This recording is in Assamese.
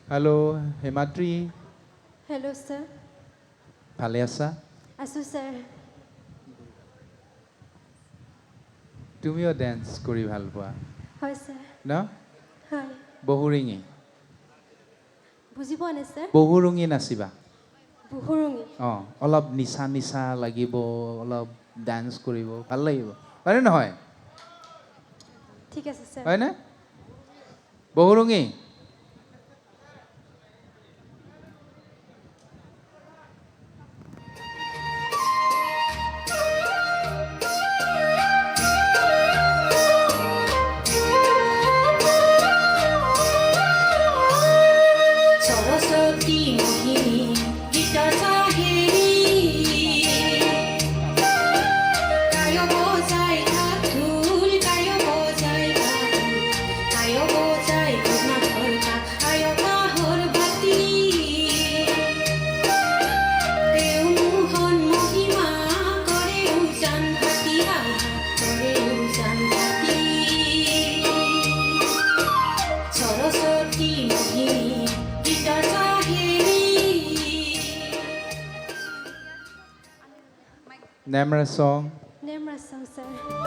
Hello, Himatri. Hello, sir. ভালে আছা? আছো, sir. তুমিও ডেন্স কৰি ভাল পোৱা হয়, sir. ন? হয়। বহুৰিঙি বুজি পোৱা নাই, sir. বহুৰুঙি নাচিবা। বুহুৰুঙি। অঁ, অলপ নিচা নিচা লাগিব, অলপ ডান্স কৰিব, ভাল লাগিব। হয়নে নহয়? ঠিক আছে, sir. হয়নে? বহুৰুঙি। সরস্বতী মোহিনী গীতা চাহেরি কায় বজাই ঢাকুল কায় বজাই কায় বজাই ঘটনা ঘরকা কায় কাহর বাতি দেউ মোহন মহিমা করে উজান হাতি করে উজান হাতি সরস্বতী মোহিনী Gita চাহেরি Namra song. Name song, sir.